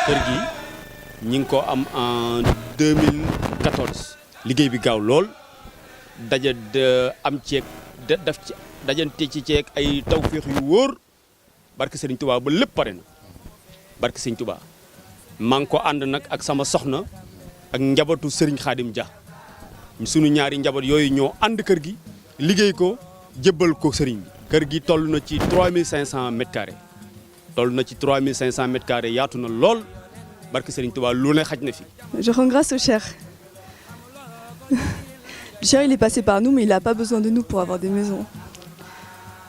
kër gi ñi ngi ko am en 2014 liggéey bi gaaw lool daja am ceeg daf ci dajante ci ceeg ay tawféex yu wóor barke Serigne Touba ba lépp pare na barke Serigne Touba maa ngi ko ànd nag ak sama soxna ak njabootu Serigne Khadim Dia sunu ñaari njaboot yooyu ñoo ànd kër gi liggéey ko jébbal ko Serigne bi. kër gi toll na ci 3500 mètres carrés toll na ci 3500 mètres carrés yaatu na lool barke Serigne Touba lu ne xaj na fi. Je rends grâce au Cher. Le Cher, il est passé par nous, mais il n'a pas besoin de nous pour avoir des maisons.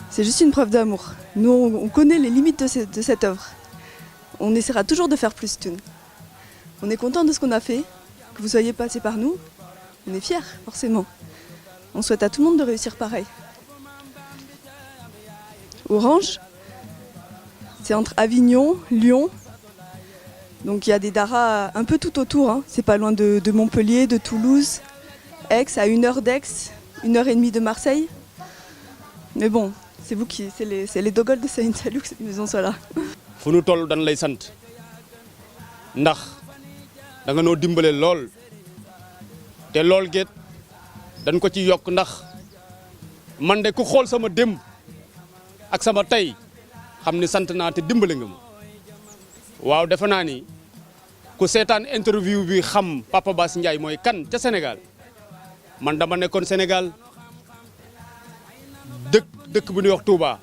C'est juste une preuve d'amour. Nous, on connaît les limites de cette œuvre. On essaiera toujours de faire plus Thioune. On est content de ce qu'on a fait, que vous soyez passé par nous. On est fiers, forcément. On souhaite à tout le monde de réussir pareil. Orange, c'est entre Avignon, Lyon. Donc il y a des daras un peu tout autour. Hein. C'est pas loin de Montpellier, de Toulouse, Aix, à 1 heure d'Aix, 1h30 de Marseille. Mais bon, c'est vous qui, c'est les dogols de Serigne Saliou que cette maison soit là. fu nu toll dañ lay sant ndax da nga noo dimbale lool te lool géet dañ ko ci yokk ndax man de ku xool sama démb ak sama tey xam ni sant naa te dimbale nga ma waaw defe naa ni ku seetaan interview bi xam Papa Bass Ndiaye mooy kan ca Sénégal man dama nekkoon Sénégal dëkk bu ñuy wax Touba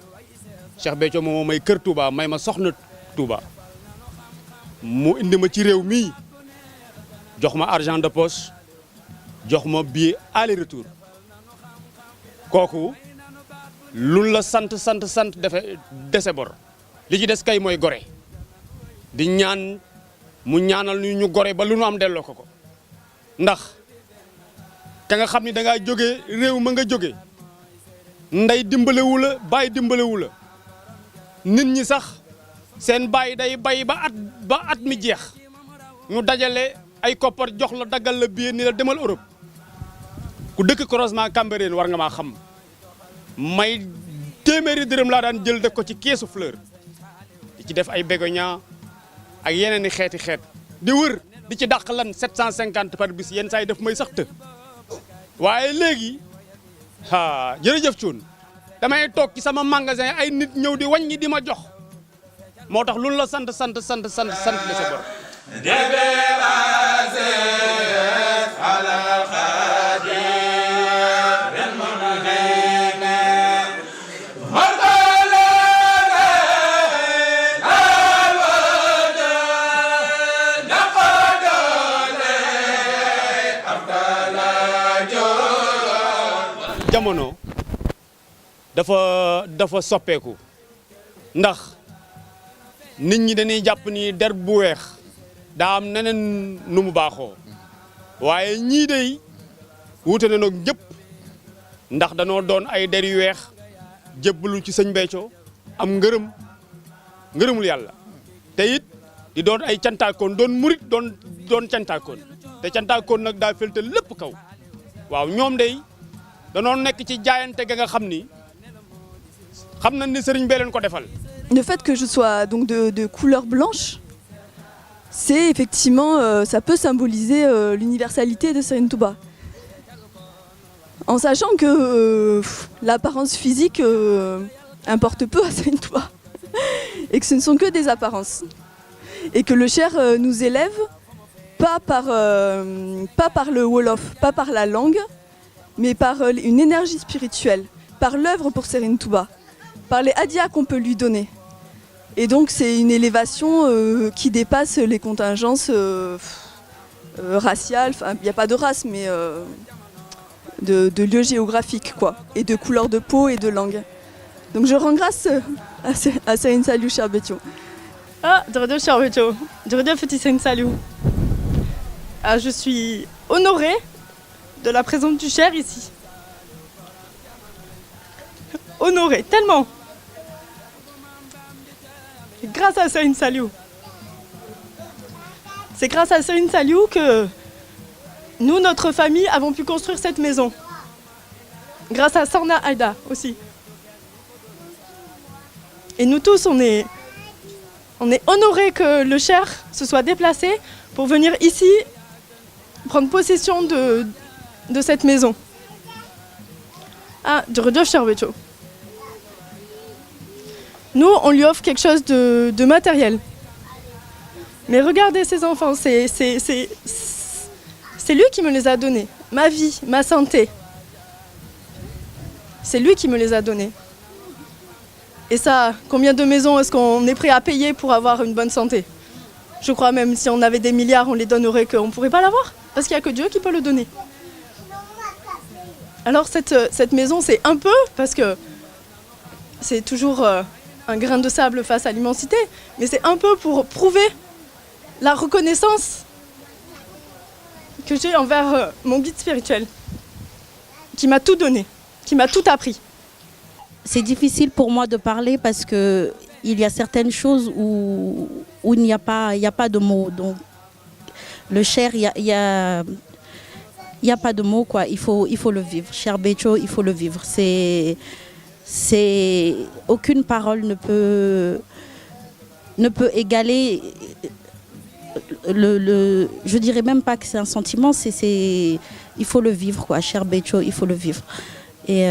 Cheikh Béthio moom may kër Touba may ma soxna Touba mu indi ma ci réew mii jox ma argent de poche jox ma billet aller retour kooku lu la sant dese bor li ci des kay mooy gore di ñaan mu ñaanal ñu gore ba lu nu am delloo ko ndax ka nga xam ni da ngaa jóge réew ma nga jóge ndey dimbalewu la baay dimbalewu la nit ñi sax seen baay day bay ba at mi jeex ñu dajale ay koppar jox la daggal la billet ni la demal Europe ku dëkk croisement Cambérène war nga maa xam may téeméeri dërëm laa daan jël def ko ci keesu fleur di ci def ay bégonia ak yeneen i xeet di wër di ci dàq lan 750 par bis yenn saa yi def may sax të waaye léegi jërëjëf Thioune damay toog ci sama magasin ay nit ñëw di wàññi di ma jox moo tax lu la sant de sa bor jamono dafa soppeeku ndax nit ñi dañuy jàpp ni der bu weex daa am neneen nu mu baaxoo waaye ñii dey wuute na nag ñëpp ndax danoo doon ay der yu weex jébbalu ci sëñ Béthio am ngërëmul yàlla te it di doon ay cantaakoon doon murit doon cantaakoon te cantaakoon nag daa felte lépp kaw waaw ñoom dey danoo nekk ci jaayante ga nga xam ni xam nañ ni sëriñ bee leen ko defal. Le fait que je sois donc de couleur blanche, c'est effectivement, ça peut symboliser l'universalité de Serigne Touba. En sachant que l'apparence physique importe peu à Serigne Touba et que ce ne sont que des apparences. Et que le Cher nous élève pas par le Wolof, pas par la langue, mais par une énergie spirituelle, par l'œuvre pour Serigne Touba, par les hadias qu'on peut lui donner. Et donc c'est une élévation qui dépasse les contingences raciales, enfin il n'y a pas de race, mais de lieu géographique, quoi, et de couleur de peau et de langue. Donc je rends grâce à Serigne Saliou Cheikh Béthio. jërëjëf Cheikh Béthio, jërëjëf Petit Serigne Saliou. Je suis honorée de la présence du Cher ici. Honorée, tellement. Grâce à Serigne Saliou. C'est grâce à Serigne Saliou que nous, notre famille, avons pu construire cette maison. Grâce à Sorna Aïda aussi. Et nous tous, on est honorés que le Cher se soit déplacé pour venir ici prendre possession de cette maison. Ah, jërëjëf Cher Béthio. Nous, on lui offre quelque chose de matériel. Mais regardez ces enfants, c'est lui qui me les a donnés. Ma vie, ma santé. C'est lui qui me les a donnés. Et ça, combien de maisons est-ce qu'on est prêt à payer pour avoir une bonne santé? Je crois même si on avait des milliards, on les donnerait qu'on ne pourrait pas l'avoir. Parce qu'il n'y a que Dieu qui peut le donner. Alors cette maison, c'est un peu, parce que c'est toujours un grain de sable face à l'immensité, mais c'est un peu pour prouver la reconnaissance que j'ai envers mon guide spirituel, qui m'a tout donné, qui m'a tout appris. C'est difficile pour moi de parler parce que il y a certaines choses où il n'y a pas de mots. Donc le Cher, il y a pas de mots quoi. Il faut le vivre. Cher Béthio, il faut le vivre. C'est aucune parole ne peut égaler je dirais même pas que c'est un sentiment, il faut le vivre quoi. Cher Béthio, il faut le vivre. Et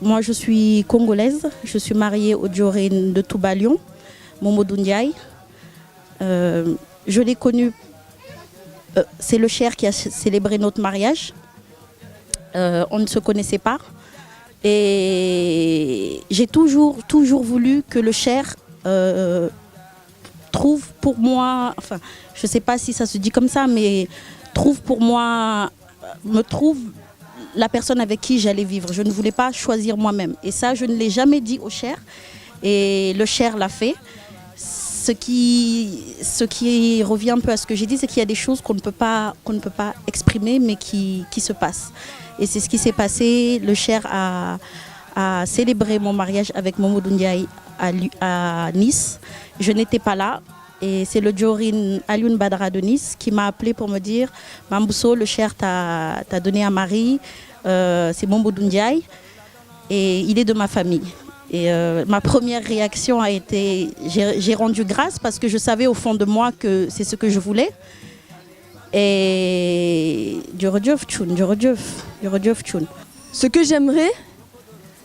moi je suis congolaise, je suis mariée au Djorine de Touba Lyon, Mamadou Ndiaye. Je l'ai connu, c'est le Cher qui a célébré notre mariage. On ne se connaissait pas. Et j'ai toujours voulu que le Cher trouve pour moi, enfin, je ne sais pas si ça se dit comme ça, mais me trouve la personne avec qui j'allais vivre. Je ne voulais pas choisir moi-même. Et ça, je ne l'ai jamais dit au Cher. Et le Cher l'a fait. Ce qui revient un peu à ce que j'ai dit, c'est qu'il y a des choses qu'on ne peut pas exprimer, mais qui se passent. Et c'est ce qui s'est passé. Le Cher a célébré mon mariage avec Mamadou Ndiaye à Nice. Je n'étais pas là. Et c'est le Djorine Alioune Badara de Nice qui m'a appelé pour me dire « Mambousso, le Cher t'a donné un mari, c'est Mamadou Ndiaye et il est de ma famille. » Et ma première réaction a été, j'ai rendu grâce parce que je savais au fond de moi que c'est ce que je voulais. Et ce que j'aimerais,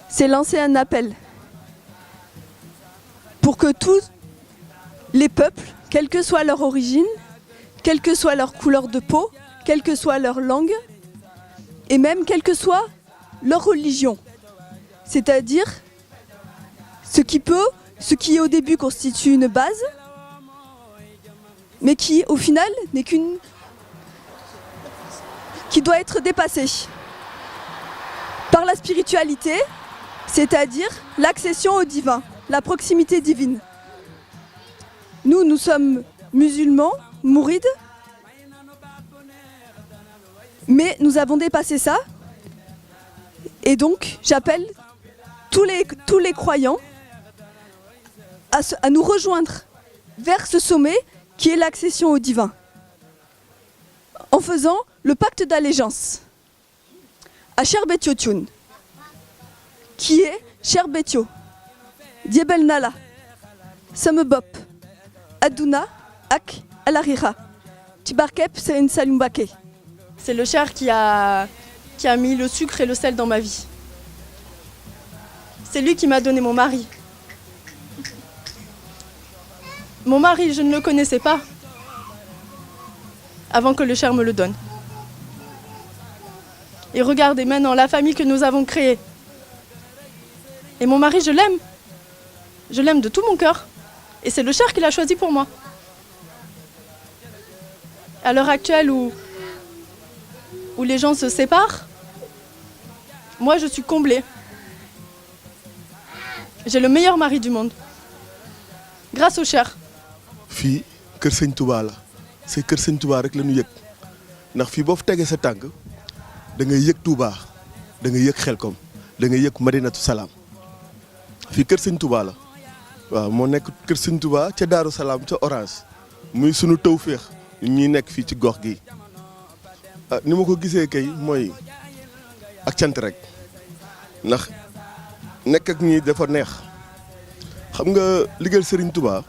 c'est lancer un appel pour que tous les peuples, quelle que soit leur origine, quelle que soit leur couleur de peau, quelle que soit leur langue, et même quelle que soit leur religion, c'est-à-dire ce qui au début constitue une base, mais qui au final n'est qui doit être dépassée par la spiritualité, c'est-à-dire l'accession au divin, la proximité divine. Nous sommes musulmans, mourides, mais nous avons dépassé ça. Et donc, j'appelle tous les croyants à nous rejoindre vers ce sommet qui est l'accession au divin, en faisant le pacte d'allégeance à Cher Béthio Thioune, qui est Cher Béthio, Diebel Nala, Samebop, Aduna, Ak, Alarira, Tibarkep, Serigne Saliou Mbacké. C'est le Cher qui a mis le sucre et le sel dans ma vie. C'est lui qui m'a donné mon mari. Mon mari, je ne le connaissais pas avant que le Cher me le donne. Et regardez maintenant la famille que nous avons créée. Et mon mari, je l'aime. Je l'aime de tout mon cœur. Et c'est le Cher qui l'a choisi pour moi. À l'heure actuelle où les gens se séparent, moi je suis comblée. J'ai le meilleur mari du monde. Grâce au Cher. fii kër Sëñ Touba la c'est kër Sëñ Touba rek la ñu yëg ndax fii boo fa tegee sa tànk da ngay yëg Touba da ngay yëg Xelkom da ngay yëg Madinatu Salaam fii kër Sëñ Touba la waaw moo nekk kër Sëñ Touba ca Daaru Salaam ca Orange muy sunu tawféex ñi nekk fii ci gox gi ni ma ko gisee kay mooy ak cant rek ndax nekk ak ñii dafa neex xam nga liggéeyal Serigne Touba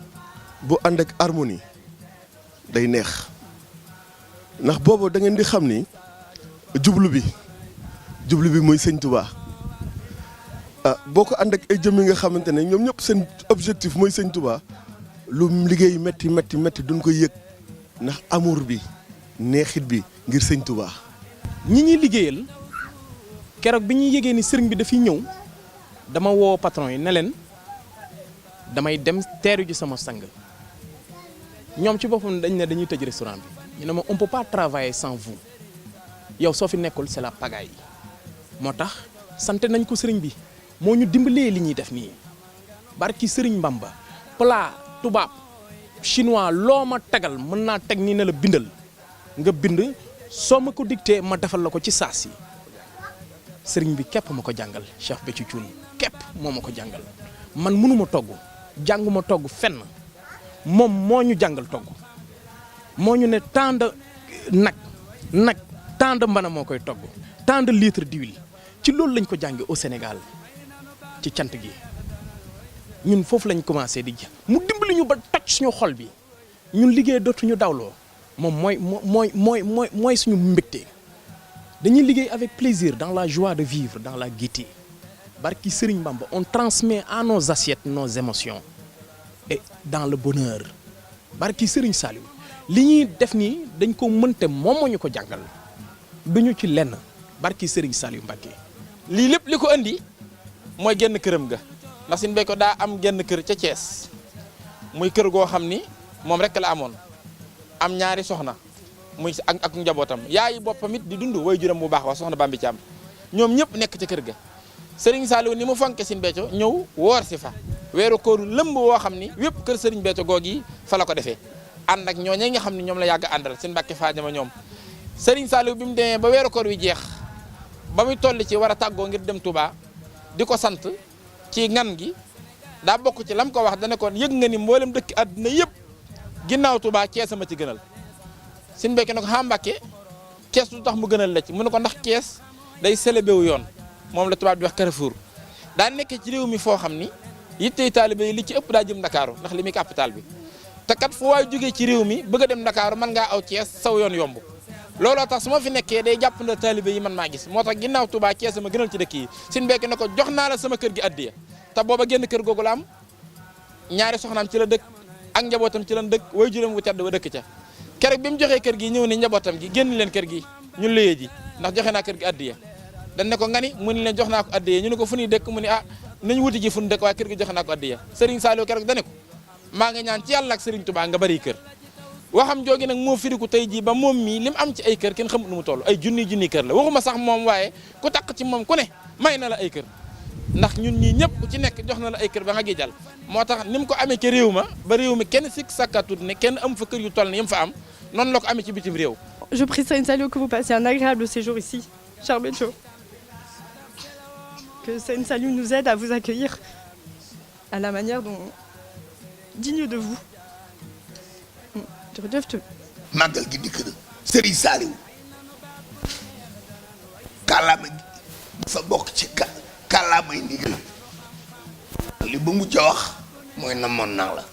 bu ànd ak harmonie day neex ndax boobu da ngeen di xam ni jublu bi mooy Sëñ Touba boo ko ànd ak ay jëm yi nga xamante ne ñoom ñëpp seen objectif mooy Sëñ Touba lu liggéey metti duñ ko yëg ndax amour bi neexit bi ngir Sëñ Touba. ñi ñuy liggéeyal keroog bi ñuy yëgee ni sëriñ bi dafiy ñëw dama woo patron yi ne leen damay dem teeru ji sama sang ñoom ci boppam dañ ne dañuy tëj restaurant bi ñu ne ma on peut pas travailler sans vous yow soo fi nekkul c'est la pagaille moo tax sant nañ ko sëriñ bi moo ñu dimbalee li ñuy def nii barki sëriñ Mbamba plat tubaab chinois loo ma tegal mën naa teg nii ne la bindal nga bind soo ma ko dicté ma defal la ko ci saas yi sëriñ bi képp ma ko jàngal Cheikh Béthio Thioune képp moo ma ko jàngal man mënuma togg jànguma togg fenn moom moo ñu jàngal togg moo ñu ne tant de nag tant de mbana moo koy togg tant de litres d'huile ci loolu lañ ko jànge au Sénégal ci cant gi ñun foofu lañ commencé di jàng mu dimbali ñu ba toj suñu xol bi ñun liggéey dootuñu dawloo moom mooy suñu mbégte dañuy liggéey avec plaisir dans la joie de vivre dans la gaieté barki Serigne Bamba on transmet à nos assiettes nos émotions et dans le bonheur barki Serigne Saliou li ñuy def nii dañ ko mënte moom moo ñu ko jàngal duñu ci lenn barki Serigne Saliou Mbacké. lii lépp li ko andi mooy genn këram ga ndax Sëñ Béthio daa am genn kër ca Thiès muy kër goo xam ni moom rek la amoon am ñaari soxna muy ak njabootam yaayi boppam it di dund way juram bu baax wax soxna Bambi Thiam ñoom ñëpp nekk ca kër ga Serigne Saliou ni mu fonke Sëñ Béthio ñëw woor si fa weeru kooru lëmb woo xam ni wépp kër Serigne Béthio goog yi fa la ko defee ànd ak ñooñee nga xam ni ñoom la yàgg àndal seen Mbàkke Fadiama ñoom Serigne Saliou bi mu demee ba weeru koor wi jeex ba muy toll ci war a tàggoo ngir dem Touba di ko sant ci ngan gi daa bokk ci lam ko wax dana ko yëg nga ni mboolem dëkk àdduna yëpp ginnaaw Touba Kees ma ci gënal Sëñ Béthio ne ko xam Mbàkke Kees lu tax mu gënal la ci mu ne ko ndax Kees day célébé wu yoon moom la tubaab di wax Carrefour daa nekk ci réew mi foo xam ni yittey taalibe yi li ci ëpp daa jëm Ndakaaru ndax li muy capital bi te kat fu waay jógee ci réew mi bëgg a dem Ndakaaru mën ngaa aw Kees saw yoon yomb looloo tax su ma fi nekkee day jàpp na taalibe yi man maa gis moo tax ginnaaw Touba Kees ma gënal ci dëkk yi Sëñ Béthio ne ko jox naa la sama kër gi addiya te booba génn kër googu la am ñaari soxnaam ci la dëkk ak njabootam ci lan dëkk way juróom wu tedd wa dëkk ca keroog bi mu joxee kër gi ñëw ni njabootam gi génn leen kër gi ñu luyee ji ndax joxe naa kër gi addiya dañ ne ko nga ni mu ni leen jox naa ko addiya ñu ne ko fu ñuy dëkk mu ni nañ wuti ji fu ñu dëkk waaye kër gi joxe naa ko addiya Serigne Saliou keroog dane ko maa nga ñaan ci yàlla ak Serigne Touba nga bari kër waxam joogi nag moo firiku tey jii ba moom mii li mu am ci ay kër kenn xamut nu mu toll ay junni kër la waxuma sax moom waaye ku takk ci moom ku ne may na la ay kër ndax ñun ñii ñëpp ku ci nekk jox na la ay kër ba nga gi jàll moo tax ni mu ko amee ci réew ma ba réew mi kenn sikk sakkatut ne kenn am fa kër yu toll ne yim fa am noonu la ko amee ci bitim réew. Je prie Serigne Saliou que vous passiez un agréable séjour ici, cher Béthio. Que Serigne Saliou nous aide à vous accueillir à la manière dont digne de vous. jërëjëf tu. màggal gi dikk na Serigne Saliou kàllaama gi dafa bokk ci kàllaamay ndigal li ba mujj a wax mooy namoon naa la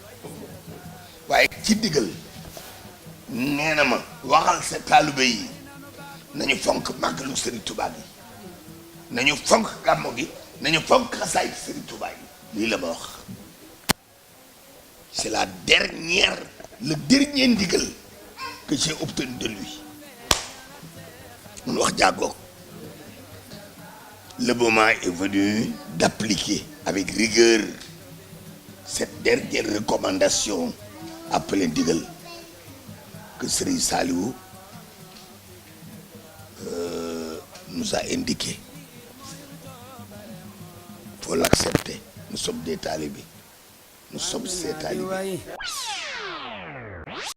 waaye ci digal nee na ma waxal sa taalibe yi nañu fonk màggalu Serigne Touba gi nañu fonk gàmmo gi nañu fonk xasaay Serigne Touba yi lii la ma wax c'est le dernier ndigal que j'ai obtenu de lui mun wax jàggoog le moment est venu d'appliquer avec rigueur cette dernière recommandation appelée ndigal que Serigne Saliou nous a indiqué. Il faut l'accepter. Nous sommes des talibés. Nous sommes ces talibés.